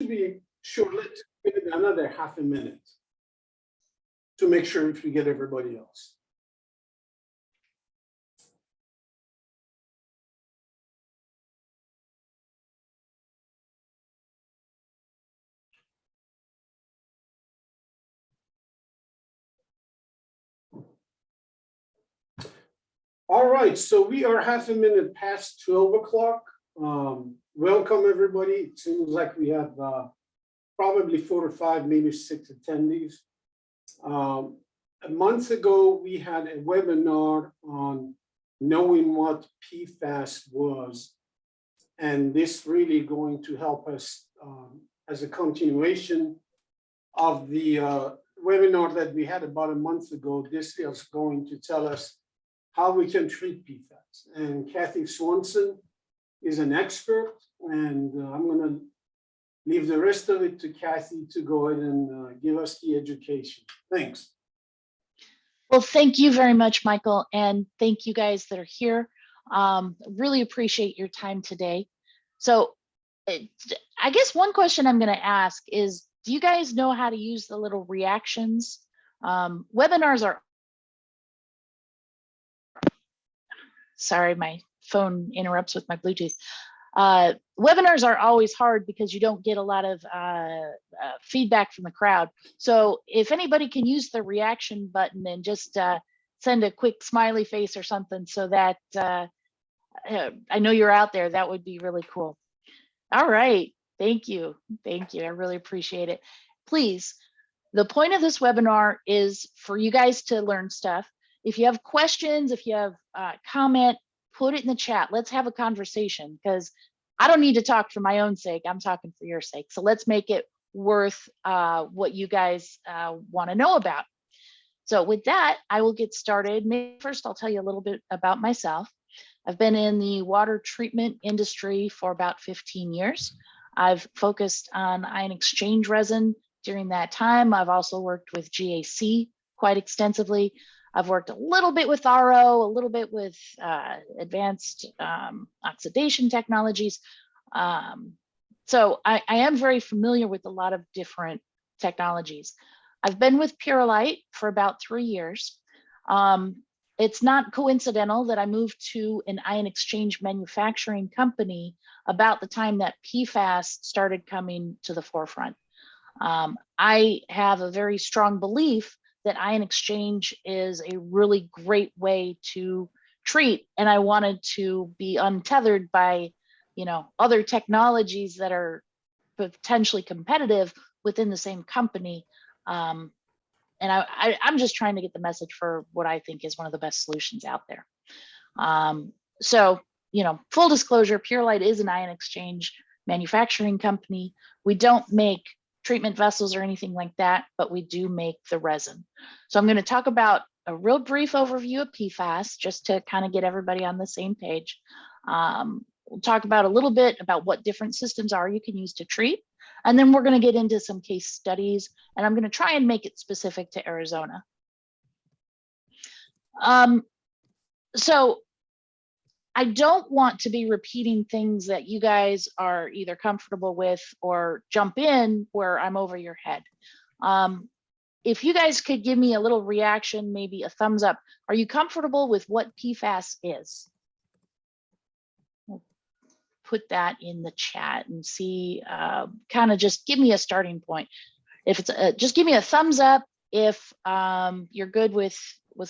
to be sure, let's give it another half a minute to make sure if we get everybody else. All right, so we are half a minute past 12 o'clock. Welcome, everybody. It seems like we have probably 4 or 5, maybe 6 attendees. A month ago, we had a webinar on knowing what PFAS was, and this really going to help us as a continuation of the webinar that we had about a month ago. This is going to tell us how we can treat PFAS. And Kathy Swanson is an expert, and I'm going to leave the rest of it to Kathy to go ahead and give us the education. Thanks. Well, thank you very much, Michael, and thank you guys that are here. Really appreciate your time today. So I guess one question I'm going to ask is, do you guys know how to use the little reactions? Webinars are, sorry, my phone interrupts with my Bluetooth. Webinars are always hard because you don't get a lot of feedback from the crowd. So if anybody can use the reaction button and just send a quick smiley face or something so that I know you're out there, that would be really cool. All right, thank you. Thank you, I really appreciate it. Please, the point of this webinar is for you guys to learn stuff. If you have questions, if you have comment, put it in the chat. Let's have a conversation, because I don't need to talk for my own sake. I'm talking for your sake. So let's make it worth what you guys want to know about. So with that, I will get started. Maybe first, I'll tell you a little bit about myself. I've been in the water treatment industry for about 15 years. I've focused on ion exchange resin during that time. I've also worked with GAC quite extensively. I've worked a little bit with RO, a little bit with advanced oxidation technologies. So I am very familiar with a lot of different technologies. I've been with Purolite for about 3 years. It's not coincidental that I moved to an ion exchange manufacturing company about the time that PFAS started coming to the forefront. I have a very strong belief that ion exchange is a really great way to treat, and I wanted to be untethered by, other technologies that are potentially competitive within the same company. And I'm just trying to get the message for what I think is one of the best solutions out there. So, full disclosure, Purolite is an ion exchange manufacturing company. We don't make treatment vessels or anything like that, but we do make the resin. So I'm going to talk about a real brief overview of PFAS, just to kind of get everybody on the same page. We'll talk about a little bit about what different systems are you can use to treat. And then we're going to get into some case studies, and I'm going to try and make it specific to Arizona. So I don't want to be repeating things that you guys are either comfortable with or jump in where I'm over your head. If you guys could give me a little reaction, maybe a thumbs up. Are you comfortable with what PFAS is? We'll put that in the chat and see, kind of just give me a starting point. If it's just give me a thumbs up if you're good with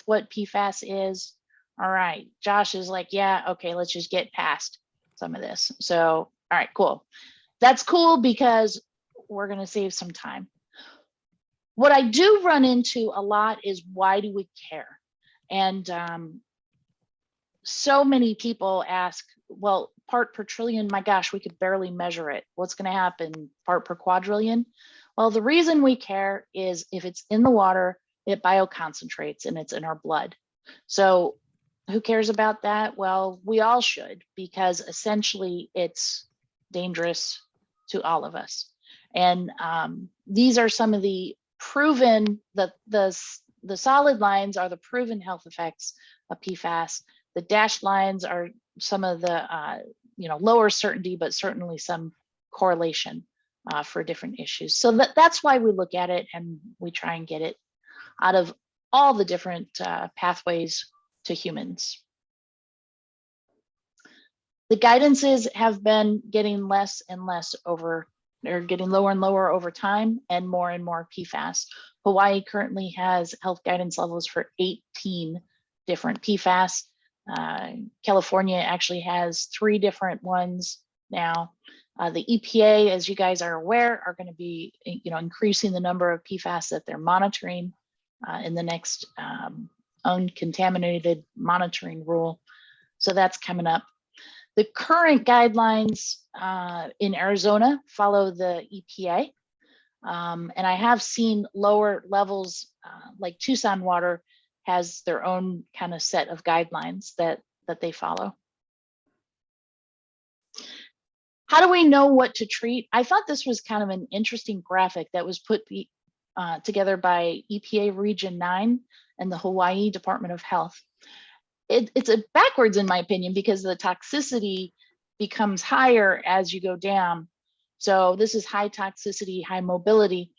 what PFAS is. All right, Josh is like, yeah, okay, let's just get past some of this. So, all right, cool. That's cool because we're gonna save some time. What I do run into a lot is, why do we care? And so many people ask, well, part per trillion, my gosh, we could barely measure it. What's gonna happen, part per quadrillion? Well, the reason we care is if it's in the water, it bioconcentrates and it's in our blood. So who cares about that? Well, we all should, because essentially it's dangerous to all of us. And these are some of the proven, the solid lines are the proven health effects of PFAS. The dashed lines are some of the lower certainty, but certainly some correlation. for different issues. So that's why we look at it and we try and get it out of all the different pathways to humans. The guidances have been getting less and less over, they're getting lower and lower over time, and more PFAS. Hawaii currently has health guidance levels for 18 different PFAS. California actually has 3 different ones now. The EPA, as you guys are aware, are going to be, increasing the number of PFAS that they're monitoring in the next uncontaminated monitoring rule. So that's coming up. The current guidelines in Arizona follow the EPA. And I have seen lower levels, like Tucson water has their own kind of set of guidelines that they follow. How do we know what to treat? I thought this was kind of an interesting graphic that was put together by EPA Region 9 and the Hawaii Department of Health. It's a backwards in my opinion, because the toxicity becomes higher as you go down. So this is high toxicity, high mobility.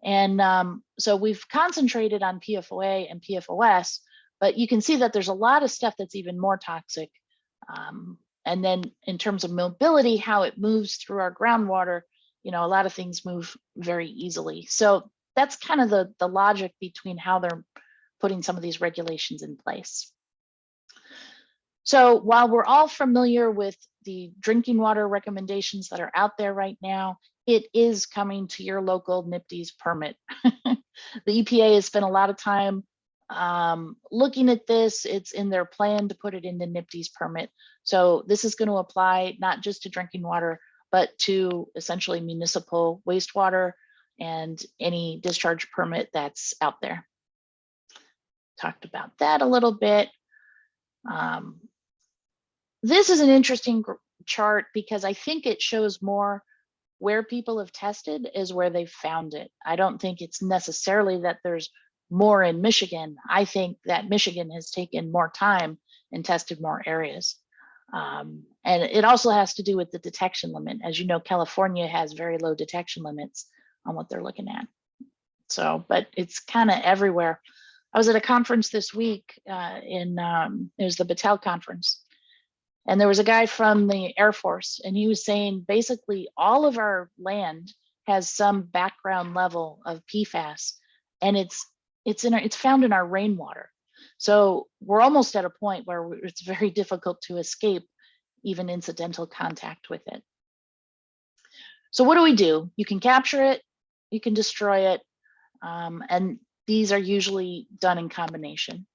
And so we've concentrated on PFOA and PFOS, but you can see that there's a lot of stuff that's even more toxic. And then in terms of mobility, how it moves through our groundwater, a lot of things move very easily. So that's kind of the logic between how they're putting some of these regulations in place. So while we're all familiar with the drinking water recommendations that are out there right now, it is coming to your local NPDES permit. The EPA has spent a lot of time looking at this. It's in their plan to put it in the NPDES permit. So this is going to apply not just to drinking water, but to essentially municipal wastewater and any discharge permit that's out there. Talked about that a little bit. This is an interesting chart because I think it shows more where people have tested is where they've found it. I don't think it's necessarily that there's more in Michigan. I think that Michigan has taken more time and tested more areas. And it also has to do with the detection limit. As you know, California has very low detection limits on what they're looking at. So, but it's kind of everywhere. I was at a conference this week it was the Battelle conference. And there was a guy from the Air Force, and he was saying basically all of our land has some background level of PFAS, and it's found in our rainwater. So we're almost at a point where it's very difficult to escape even incidental contact with it. So what do? You can capture it, you can destroy it, and these are usually done in combination.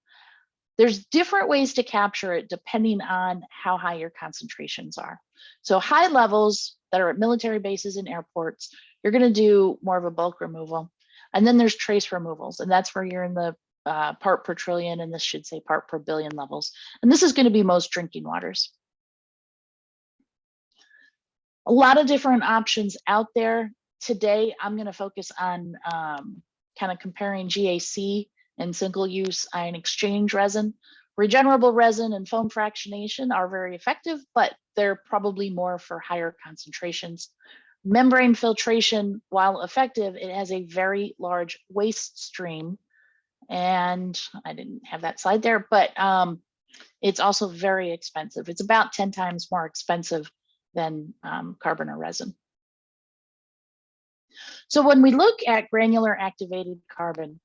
There's different ways to capture it depending on how high your concentrations are. So high levels that are at military bases and airports, you're going to do more of a bulk removal. And then there's trace removals, and that's where you're in the part per trillion, and this should say part per billion levels. And this is going to be most drinking waters. A lot of different options out there. Today, I'm going to focus on kind of comparing GAC and single-use ion exchange resin. Regenerable resin and foam fractionation are very effective, but they're probably more for higher concentrations. Membrane filtration, while effective, it has a very large waste stream. And I didn't have that slide there, but it's also very expensive. It's about 10 times more expensive than carbon or resin. So when we look at granular activated carbon,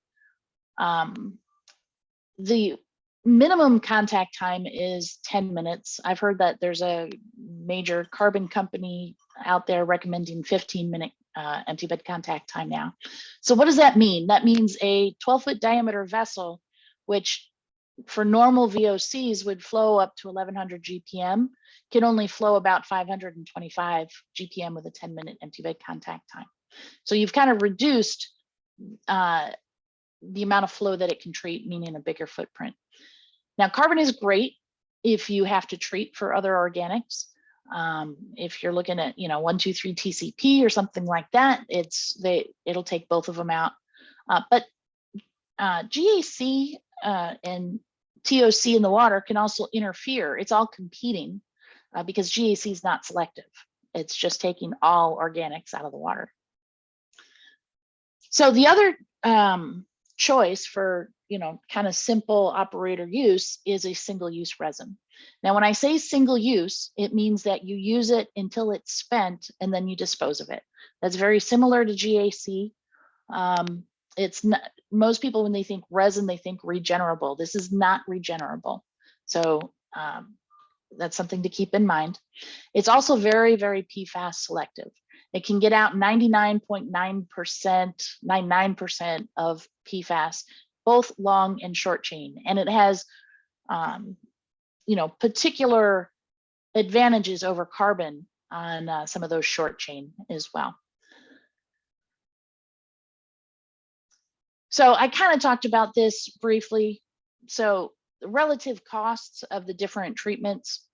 the minimum contact time is 10 minutes. I've heard that there's a major carbon company out there recommending 15-minute empty bed contact time now. So what does that mean? That means a 12-foot diameter vessel, which for normal VOCs would flow up to 1100 GPM, can only flow about 525 GPM with a 10-minute empty bed contact time. So you've kind of reduced the amount of flow that it can treat, meaning a bigger footprint. Now, carbon is great if you have to treat for other organics. If you're looking at 1,2,3 TCP or something like that, it'll take both of them out. But GAC and TOC in the water can also interfere. It's all competing because GAC is not selective. It's just taking all organics out of the water. So the other choice for, kind of simple operator use is a single-use resin. Now, when I say single use, it means that you use it until it's spent and then you dispose of it. That's very similar to GAC. It's not, most people, when they think resin, they think regenerable. This is not regenerable. So that's something to keep in mind. It's also very, very PFAS selective. It can get out 99.9%, 99% of PFAS, both long and short chain. And it has, particular advantages over carbon on some of those short chain as well. So I kind of talked about this briefly. So the relative costs of the different treatments.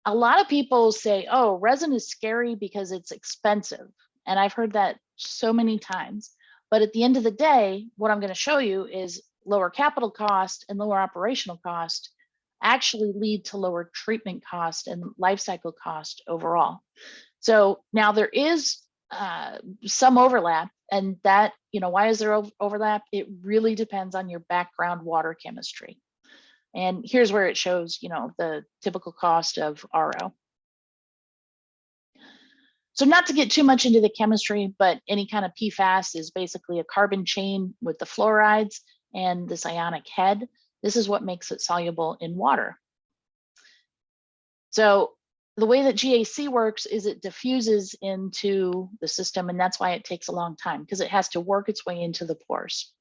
A lot of people say, oh, resin is scary because it's expensive. And I've heard that so many times. But at the end of the day, what I'm going to show you is lower capital cost and lower operational cost actually lead to lower treatment cost and life cycle cost overall. So now there is some overlap, and that, why is there overlap? It really depends on your background water chemistry. And here's where it shows, the typical cost of RO. So not to get too much into the chemistry, but any kind of PFAS is basically a carbon chain with the fluorides and this ionic head. This is what makes it soluble in water. So the way that GAC works is it diffuses into the system, and that's why it takes a long time, because it has to work its way into the pores.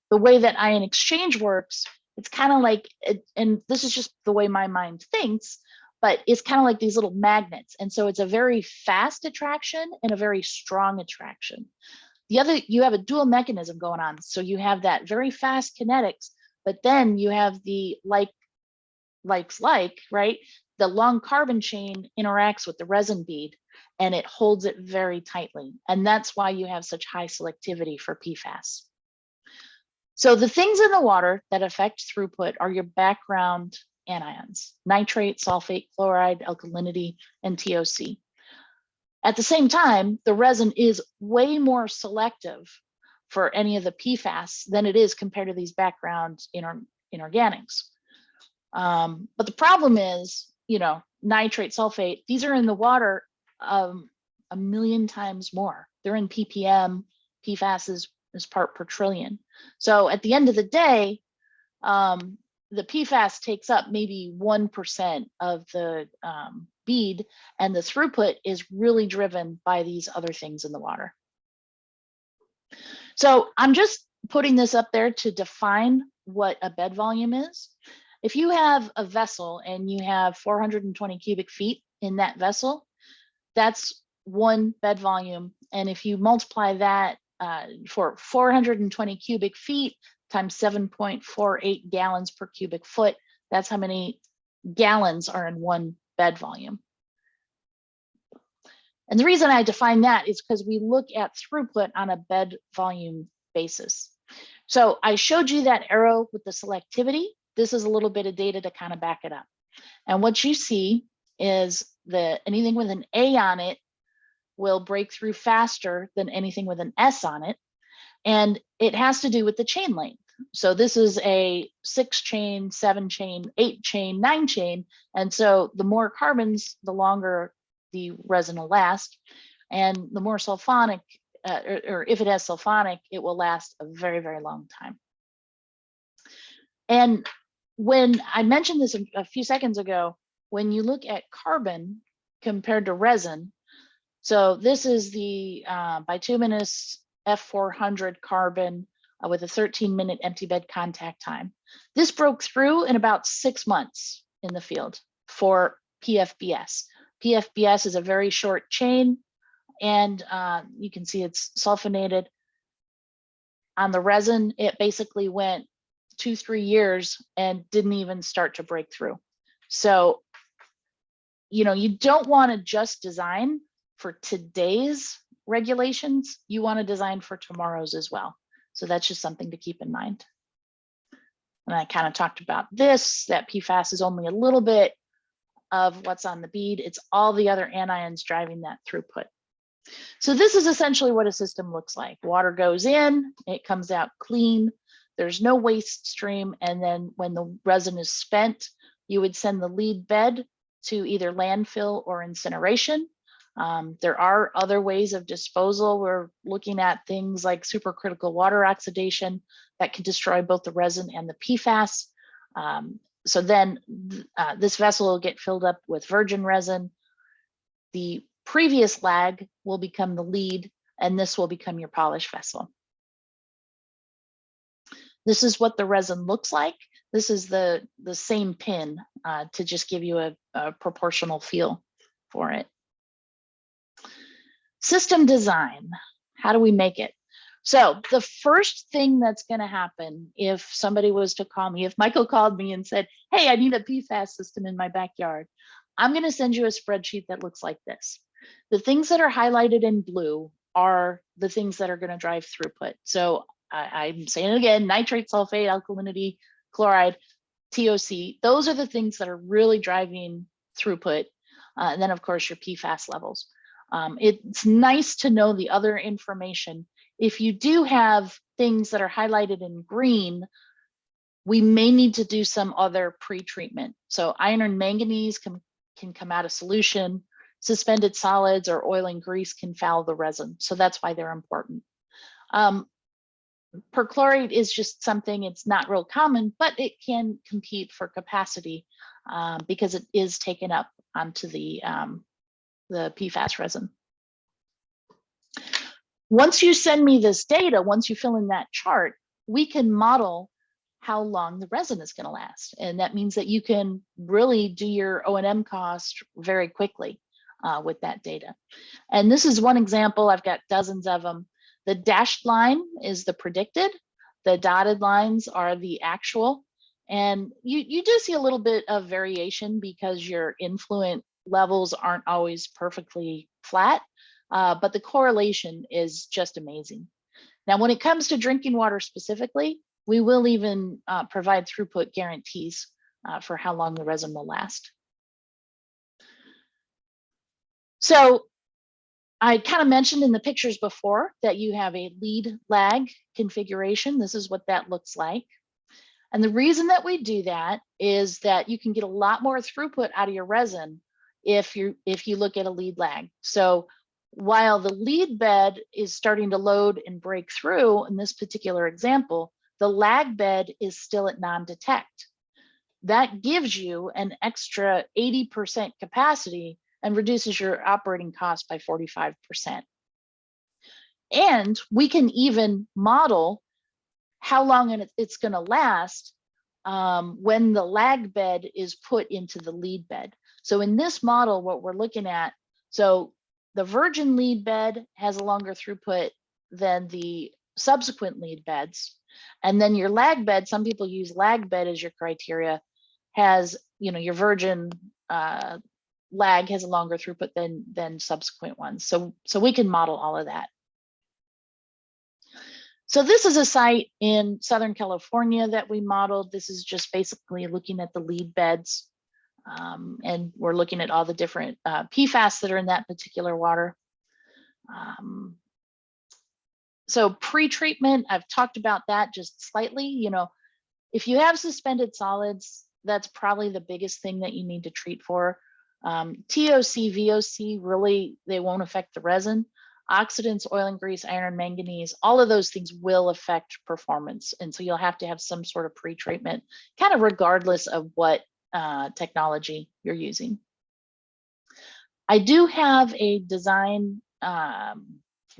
The way that ion exchange works, it's kind of like, and this is just the way my mind thinks, but it's kind of like these little magnets. And so it's a very fast attraction and a very strong attraction. The other, you have a dual mechanism going on. So you have that very fast kinetics, but then you have the like, right? The long carbon chain interacts with the resin bead and it holds it very tightly. And that's why you have such high selectivity for PFAS. So the things in the water that affect throughput are your background anions: nitrate, sulfate, chloride, alkalinity, and TOC. At the same time, the resin is way more selective for any of the PFAS than it is compared to these background inorganics. But the problem is, nitrate, sulfate, these are in the water 1,000,000 times more. They're in ppm. PFAS is part per trillion. So at the end of the day, the PFAS takes up maybe 1% of the bead, and the throughput is really driven by these other things in the water. So I'm just putting this up there to define what a bed volume is. If you have a vessel and you have 420 cubic feet in that vessel, that's one bed volume. And if you multiply that for 420 cubic feet times 7.48 gallons per cubic foot, that's how many gallons are in one bed volume. And the reason I define that is because we look at throughput on a bed volume basis. So I showed you that arrow with the selectivity. This is a little bit of data to kind of back it up. And what you see is that anything with an A on it will break through faster than anything with an S on it. And it has to do with the chain length. So this is a 6 chain, 7 chain, 8 chain, 9 chain. And so the more carbons, the longer the resin will last. And the more sulfonic, or if it has sulfonic, it will last a very, very long time. And when I mentioned this a few seconds ago, when you look at carbon compared to resin, so this is the bituminous F400 carbon with a 13-minute empty bed contact time. This broke through in about 6 months in the field for PFBS. PFBS is a very short chain, and you can see it's sulfonated. On the resin, it basically went 2-3 years and didn't even start to break through. So, you don't want to just design for today's regulations. You want to design for tomorrow's as well. So that's just something to keep in mind. And I kind of talked about this, that PFAS is only a little bit of what's on the bead. It's all the other anions driving that throughput. So this is essentially what a system looks like. Water goes in, it comes out clean. There's no waste stream. And then when the resin is spent, you would send the lead bed to either landfill or incineration. There are other ways of disposal. We're looking at things like supercritical water oxidation that can destroy both the resin and the PFAS. So then this vessel will get filled up with virgin resin. The previous lag will become the lead, and this will become your polish vessel. This is what the resin looks like. This is the same pin to just give you a proportional feel for it. System design, how do we make it? So the first thing that's going to happen if somebody was to call me, if Michael called me and said, hey, I need a PFAS system in my backyard, I'm going to send you a spreadsheet that looks like this. The things that are highlighted in blue are the things that are going to drive throughput. So I'm saying it again, nitrate, sulfate, alkalinity, chloride, TOC, those are the things that are really driving throughput. And then of course your PFAS levels. It's nice to know the other information. If you do have things that are highlighted in green, we may need to do some other pre-treatment. So iron and manganese can come out of solution. Suspended solids or oil and grease can foul the resin. So that's why they're important. Perchlorate is just something, it's not real common, but it can compete for capacity because it is taken up onto the PFAS resin. Once you send me this data, once you fill in that chart, we can model how long the resin is going to last. And that means that you can really do your O&M cost very quickly with that data. And this is one example. I've got dozens of them. The dashed line is the predicted. The dotted lines are the actual. And you do see a little bit of variation because your influent levels aren't always perfectly flat, but the correlation is just amazing. Now, when it comes to drinking water specifically, we will even provide throughput guarantees for how long the resin will last. So I kind of mentioned in the pictures before that you have a lead lag configuration. This is what that looks like. And the reason that we do that is that you can get a lot more throughput out of your resin if you look at a lead lag. So while the lead bed is starting to load and break through in this particular example, the lag bed is still at non-detect. That gives you an extra 80% capacity and reduces your operating cost by 45%. And we can even model how long it's going to last when the lag bed is put into the lead bed. So in this model, what we're looking at, so the virgin lead bed has a longer throughput than the subsequent lead beds. And then your lag bed, some people use lag bed as your criteria, has, your virgin lag has a longer throughput than subsequent ones. So we can model all of that. So this is a site in Southern California that we modeled. This is just basically looking at the lead beds. And we're looking at all the different PFAS that are in that particular water. So pre-treatment, I've talked about that just slightly. If you have suspended solids, that's probably the biggest thing that you need to treat for. TOC, VOC, really, they won't affect the resin. Oxidants, oil and grease, iron, manganese, all of those things will affect performance. And so you'll have to have some sort of pre-treatment, kind of regardless of what technology you're using. I do have a design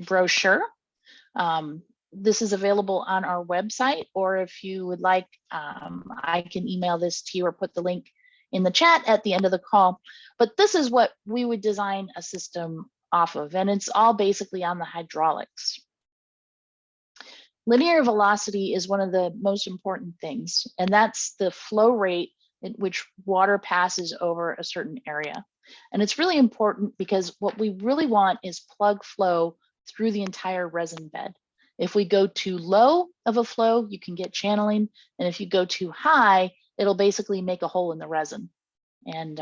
brochure. This is available on our website, or if you would like, I can email this to you or put the link in the chat at the end of the call. But this is what we would design a system off of, and it's all basically on the hydraulics. Linear velocity is one of the most important things, and that's the flow rate in which water passes over a certain area. And it's really important because what we really want is plug flow through the entire resin bed. If we go too low of a flow, you can get channeling. And if you go too high, it'll basically make a hole in the resin. And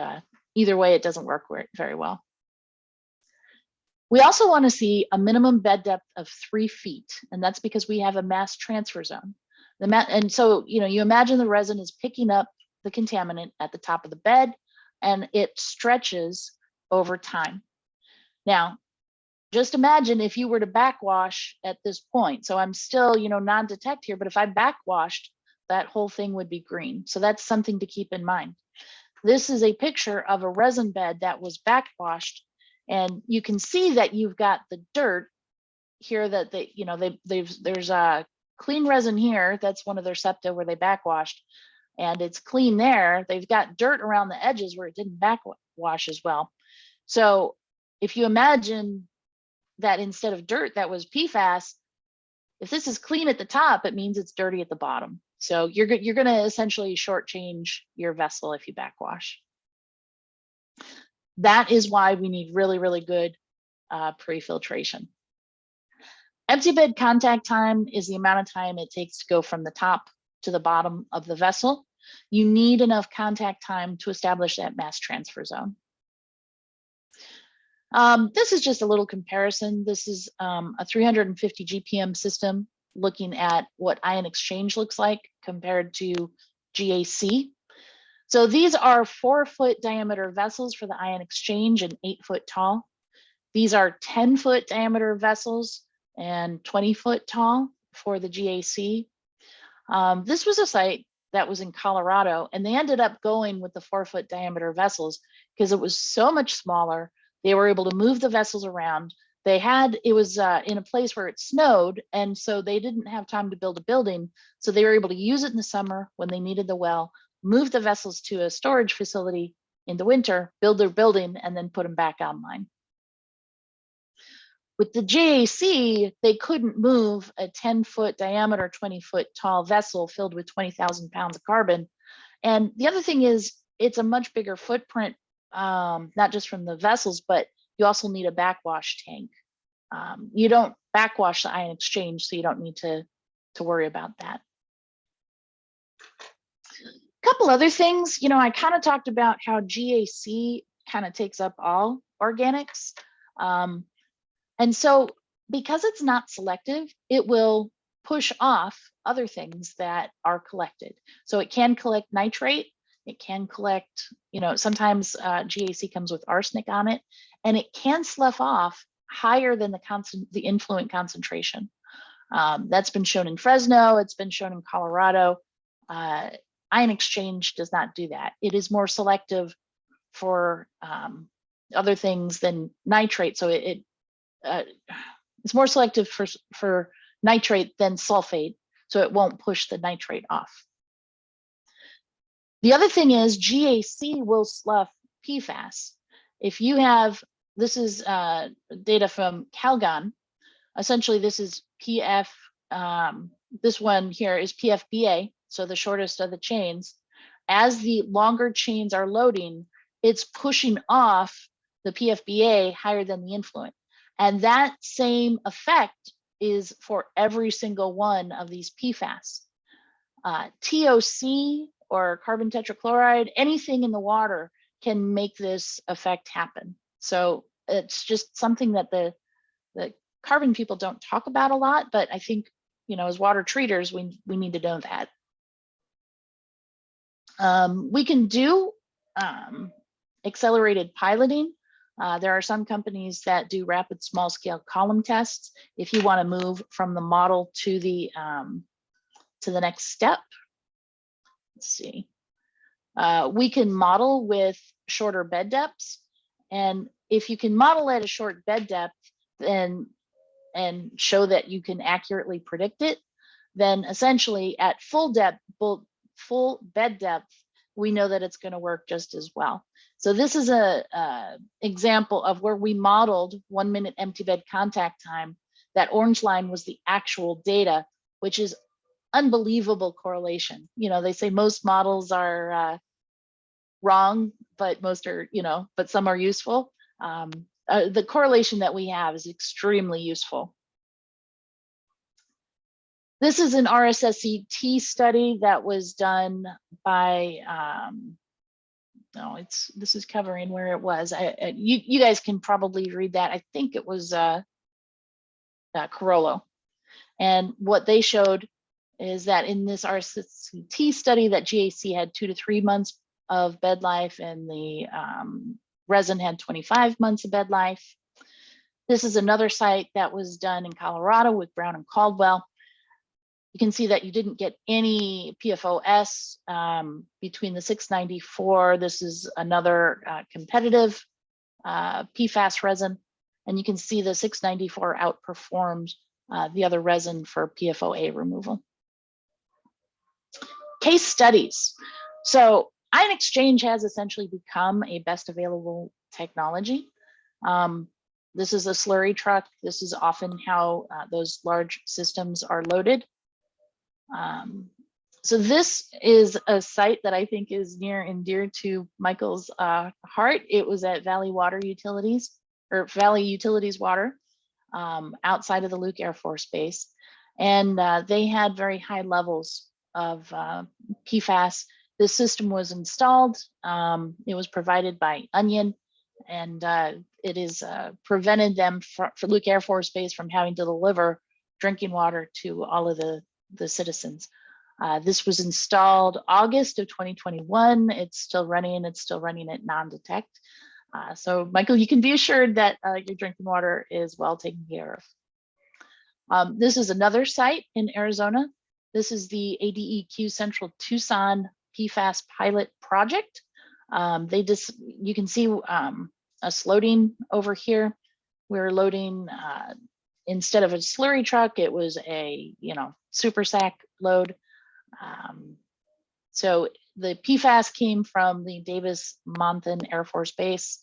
Either way, it doesn't work very well. We also want to see a minimum bed depth of 3 feet, and that's because we have a mass transfer zone. And so, you imagine the resin is picking up the contaminant at the top of the bed, and it stretches over time. Now, just imagine if you were to backwash at this point. So I'm still, non-detect here, but if I backwashed, that whole thing would be green. So that's something to keep in mind. This is a picture of a resin bed that was backwashed, and you can see that you've got the dirt here that there's a clean resin here. That's one of their septa where they backwashed, and it's clean there. They've got dirt around the edges where it didn't backwash as well. So if you imagine that instead of dirt that was PFAS, if this is clean at the top, it means it's dirty at the bottom. So you're going to essentially shortchange your vessel if you backwash. That is why we need really, really good pre-filtration. Empty bed contact time is the amount of time it takes to go from the top to the bottom of the vessel. You need enough contact time to establish that mass transfer zone. This is just a little comparison. This is a 350 GPM system looking at what ion exchange looks like compared to GAC. So these are 4-foot diameter vessels for the ion exchange and 8-foot tall. These are 10-foot diameter vessels and 20-foot tall for the GAC. This was a site that was in Colorado, and they ended up going with the 4-foot diameter vessels because it was so much smaller. They were able to move the vessels around. It was in a place where it snowed, and so they didn't have time to build a building. So they were able to use it in the summer when they needed the well, move the vessels to a storage facility in the winter, build their building, and then put them back online. With the GAC, they couldn't move a 10-foot diameter, 20-foot tall vessel filled with 20,000 pounds of carbon. And the other thing is, it's a much bigger footprint, not just from the vessels, but you also need a backwash tank. You don't backwash the ion exchange, so you don't need to worry about that. A couple other things, I kind of talked about how GAC kind of takes up all organics. And so because it's not selective, it will push off other things that are collected. So it can collect nitrate, it can collect, sometimes GAC comes with arsenic on it, and it can slough off higher than the influent concentration. That's been shown in Fresno, it's been shown in Colorado. Ion exchange does not do that. It is more selective for other things than nitrate. So it's more selective for nitrate than sulfate, so it won't push the nitrate off. The other thing is GAC will slough PFAS. If you have, this is data from Calgon. Essentially, this is this one here is PFBA, so the shortest of the chains. As the longer chains are loading, it's pushing off the PFBA higher than the influent. And that same effect is for every single one of these PFAS. TOC or carbon tetrachloride, anything in the water can make this effect happen. So it's just something that the carbon people don't talk about a lot, but I think, as water treaters, we need to know that. We can do accelerated piloting. There are some companies that do rapid small scale column tests if you want to move from the model to the next step. Let's see. We can model with shorter bed depths, and if you can model at a short bed depth and show that you can accurately predict it, then essentially at full bed depth, we know that it's going to work just as well. So this is a example of where we modeled 1 minute empty bed contact time. That orange line was the actual data, which is unbelievable correlation. They say most models are wrong, but most are, but some are useful. The correlation that we have is extremely useful. This is an RSSET study that was done by no, this is covering where it was. You guys can probably read that. I think it was Carollo. And what they showed is that in this RCT study that GAC had 2 to 3 months of bed life, and the resin had 25 months of bed life. This is another site that was done in Colorado with Brown and Caldwell. You can see that you didn't get any PFOS between the 694. This is another competitive PFAS resin. And you can see the 694 outperforms the other resin for PFOA removal. Case studies. So Ion Exchange has essentially become a best available technology. This is a slurry truck. This is often how those large systems are loaded. So this is a site that I think is near and dear to Michael's heart. It was at Valley Water Utilities, or Valley Utilities Water, outside of the Luke Air Force Base. And they had very high levels of PFAS. This system was installed. It was provided by Onion, and it is prevented them for Luke Air Force Base from having to deliver drinking water to all of the citizens. This was installed August of 2021. It's still running. It's still running at non-detect. So Michael, you can be assured that your drinking water is well taken care of. This is another site in Arizona. This is the ADEQ Central Tucson PFAS pilot project. You can see us loading over here. We're loading, instead of a slurry truck, it was a super sack load. So the PFAS came from the Davis-Monthan Air Force Base.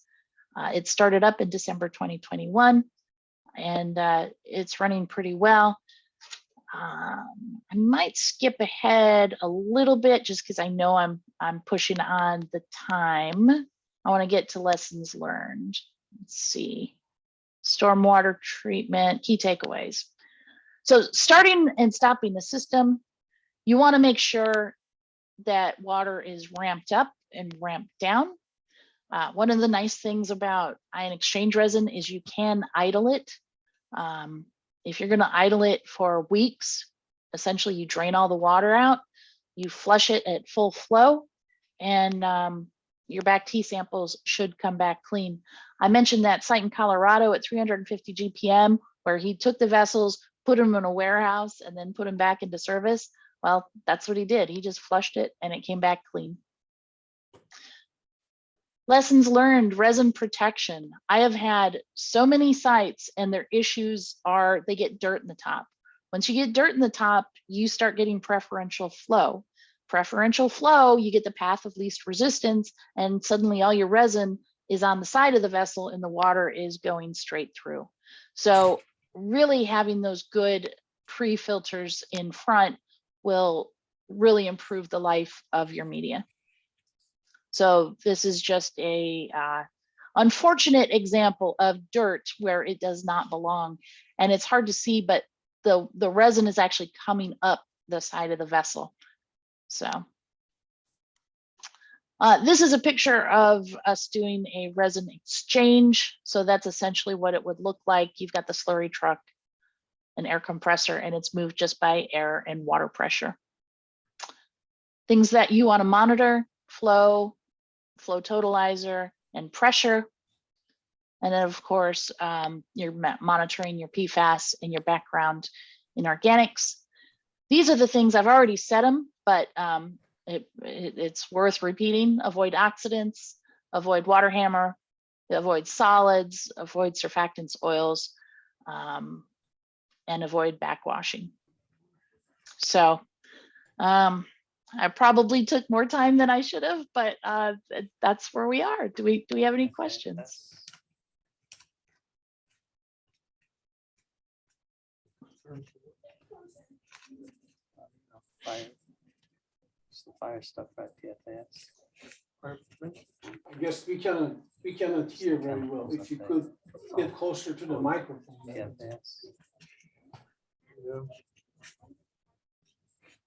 It started up in December 2021, and it's running pretty well. I might skip ahead a little bit just because I know I'm pushing on the time. I want to get to lessons learned. Let's see. Stormwater treatment, key takeaways. So starting and stopping the system, you want to make sure that water is ramped up and ramped down. One of the nice things about ion exchange resin is you can idle it. If you're going to idle it for weeks, essentially you drain all the water out, you flush it at full flow, and your back T samples should come back clean. I mentioned that site in Colorado at 350 GPM, where he took the vessels, put them in a warehouse, and then put them back into service. Well, that's what he did. He just flushed it and it came back clean. Lessons learned, resin protection. I have had so many sites and their issues are they get dirt in the top. Once you get dirt in the top, you start getting preferential flow. Preferential flow, you get the path of least resistance, and suddenly all your resin is on the side of the vessel and the water is going straight through. So really having those good pre-filters in front will really improve the life of your media. So this is just a unfortunate example of dirt where it does not belong. And it's hard to see, but the resin is actually coming up the side of the vessel. So this is a picture of us doing a resin exchange. So that's essentially what it would look like. You've got the slurry truck, an air compressor, and it's moved just by air and water pressure. Things that you want to monitor: flow totalizer, and pressure. And then of course, you're monitoring your PFAS and your background in organics. These are the things I've already said them, but it's worth repeating. Avoid oxidants, avoid water hammer, avoid solids, avoid surfactants, oils, and avoid backwashing. So I probably took more time than I should have, but that's where we are. Do we have any questions? Fire stuff, right? PFAS. I guess we cannot hear very well. If you could get closer to the microphone. PFAS. Yeah.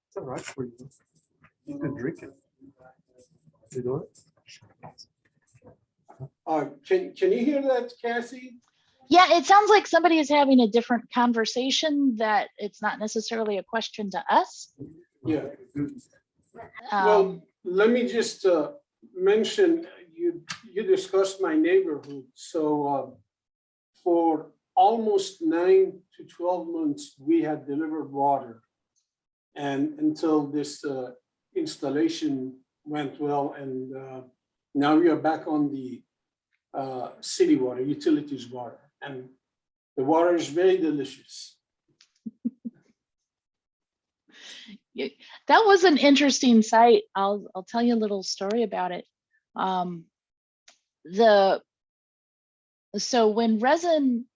It's all right for you. You can drink it. You know it? Can you hear that, Kathy? Yeah, it sounds like somebody is having a different conversation that it's not necessarily a question to us. Yeah. Well, let me just mention, you discussed my neighborhood. So for almost 9 to 12 months, we had delivered water. And until this installation went well, and now we are back on the city water, utilities water, and the water is very delicious. That was an interesting site. I'll tell you a little story about it. So when resin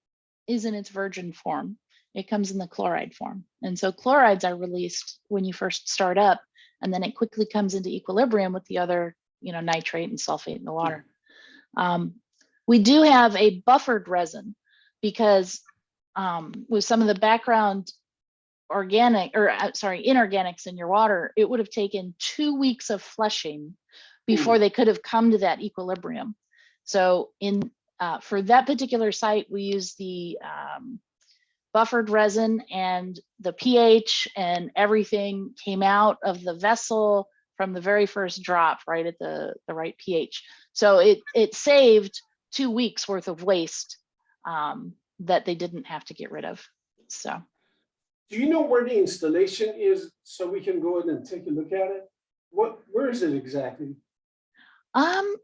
is in its virgin form, it comes in the chloride form. And so chlorides are released when you first start up, and then it quickly comes into equilibrium with the other, nitrate and sulfate in the water. We do have a buffered resin because with some of the background inorganics in your water, it would have taken 2 weeks of flushing before they could have come to that equilibrium. So for that particular site, we use the buffered resin, and the pH and everything came out of the vessel from the very first drop right at the right pH. So it saved 2 weeks worth of waste that they didn't have to get rid of. So. Do you know where the installation is so we can go in and take a look at it? Where is it exactly? I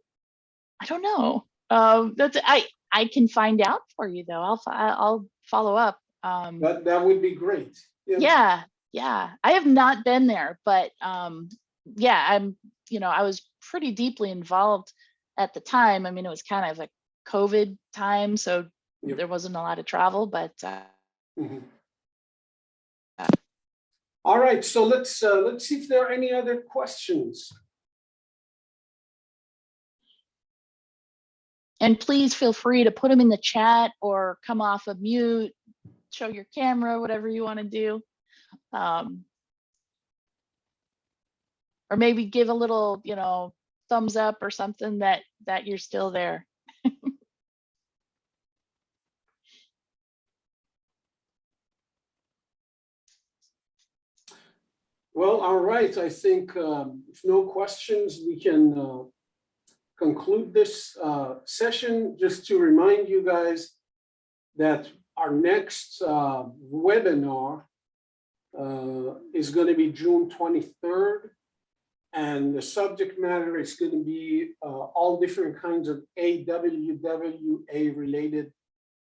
don't know. I can find out for you though. I'll follow up. That would be great. Yeah. I have not been there, but yeah, I was pretty deeply involved at the time. I mean, it was kind of a COVID time, so there wasn't a lot of travel, but. All right, so let's see if there are any other questions. And please feel free to put them in the chat or come off of mute, show your camera, whatever you want to do. Or maybe give a little, thumbs up or something that you're still there. Well, all right, I think if no questions, we can conclude this session. Just to remind you guys that our next webinar is going to be June 23rd. And the subject matter is going to be all different kinds of AWWA related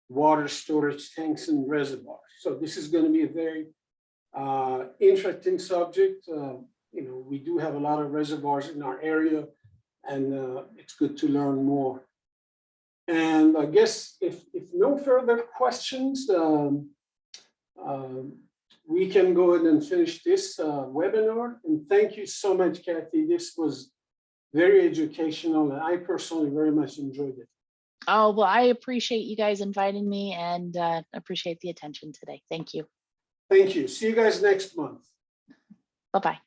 water storage tanks and reservoirs. So this is going to be a very interesting subject. We do have a lot of reservoirs in our area, and it's good to learn more. And I guess if no further questions, we can go ahead and finish this webinar. And thank you so much, Kathy. This was very educational, and I personally very much enjoyed it. Oh, well, I appreciate you guys inviting me, and appreciate the attention today. Thank you. Thank you. See you guys next month. Bye-bye.